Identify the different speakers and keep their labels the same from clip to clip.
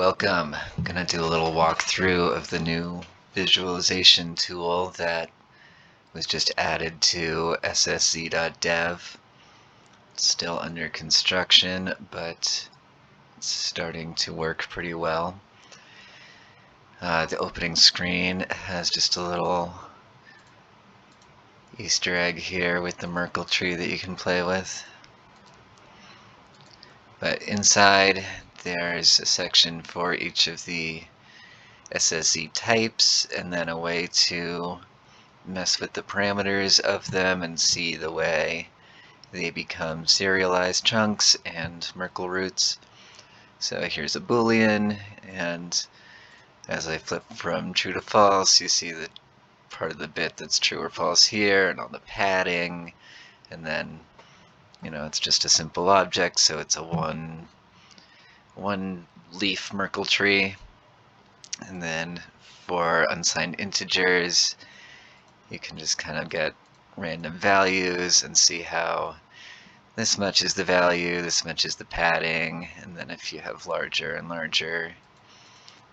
Speaker 1: Welcome. I'm going to do a little walkthrough of the new visualization tool that was just added to SSZ.dev. It's still under construction, but it's starting to work pretty well. The opening screen has just a little Easter egg here with the Merkle tree that you can play with. But inside, there's a section for each of the SSZ types, and then a way to mess with the parameters of them and see the way they become serialized chunks and Merkle roots. So here's a Boolean, and as I flip from true to false, you see the part of the bit that's true or false here, and all the padding, and then it's just a simple object, so it's a one leaf Merkle tree. And then for unsigned integers, you can just kind of get random values and see how this much is the value, this much is the padding, and then if you have larger and larger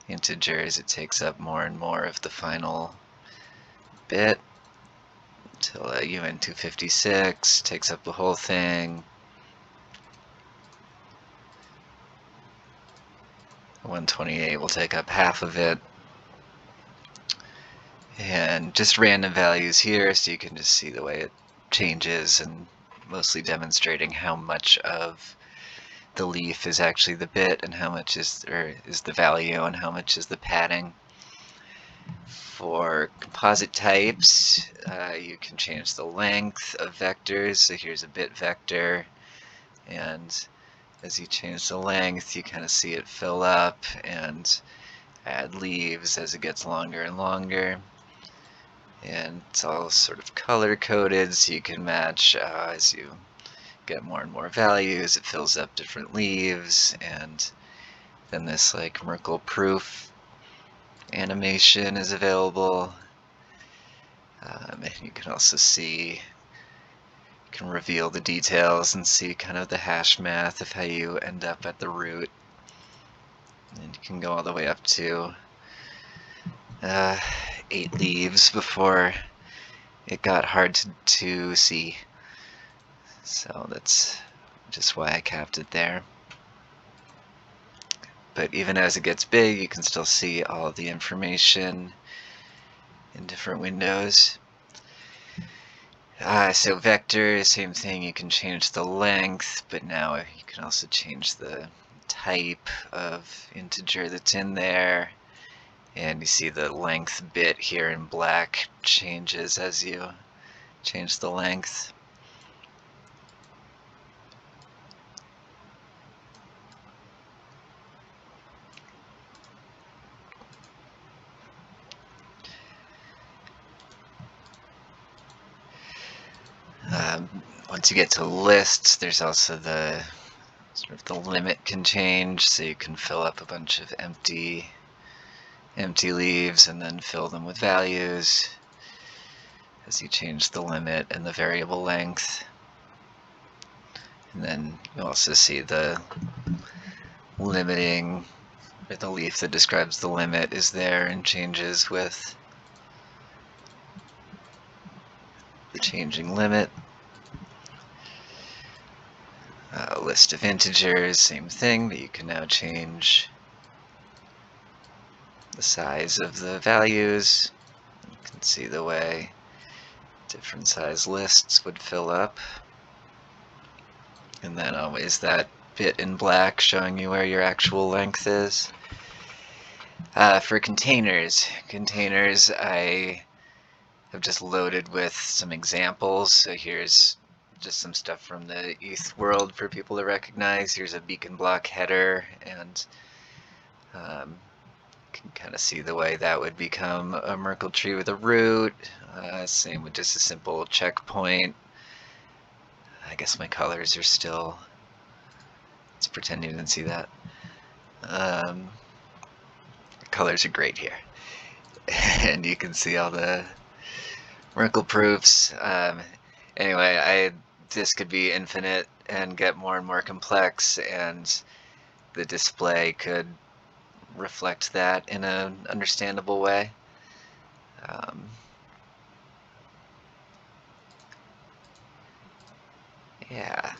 Speaker 1: integers, it takes up more and more of the final bit until UN256 takes up the whole thing. 128 will take up half of it. And just random values here, so you can just see the way it changes, and mostly demonstrating how much of the leaf is actually the bit and how much is the value and how much is the padding. For composite types, you can change the length of vectors. So here's a bit vector, and as you change the length, you kind of see it fill up and add leaves as it gets longer and longer. And it's all sort of color coded, so you can match as you get more and more values. It fills up different leaves, and then this like Merkle proof animation is available. And you can also see, you can reveal the details and see kind of the hash math of how you end up at the root. And you can go all the way up to 8 leaves before it got hard to see. So that's just why I capped it there. But even as it gets big, you can still see all of the information in different windows. So vectors, same thing, you can change the length, but now you can also change the type of integer that's in there. And you see the length bit here in black changes as you change the length. Once you get to lists, there's also the sort of the limit can change, so you can fill up a bunch of empty leaves and then fill them with values as you change the limit and the variable length. And then you also see the limiting, or the leaf that describes the limit is there and changes with the changing limit. A list of integers, same thing, but you can now change the size of the values. You can see the way different size lists would fill up. And then always that bit in black showing you where your actual length is. For containers I have just loaded with some examples. So here's just some stuff from the ETH world for people to recognize. Here's a beacon block header, and you can kind of see the way that would become a Merkle tree with a root. Same with just a simple checkpoint. I guess my colors are still, let's pretend you didn't see that. The colors are great here. And you can see all the Merkle proofs. Anyway, this could be infinite and get more and more complex, and the display could reflect that in an understandable way. Yeah.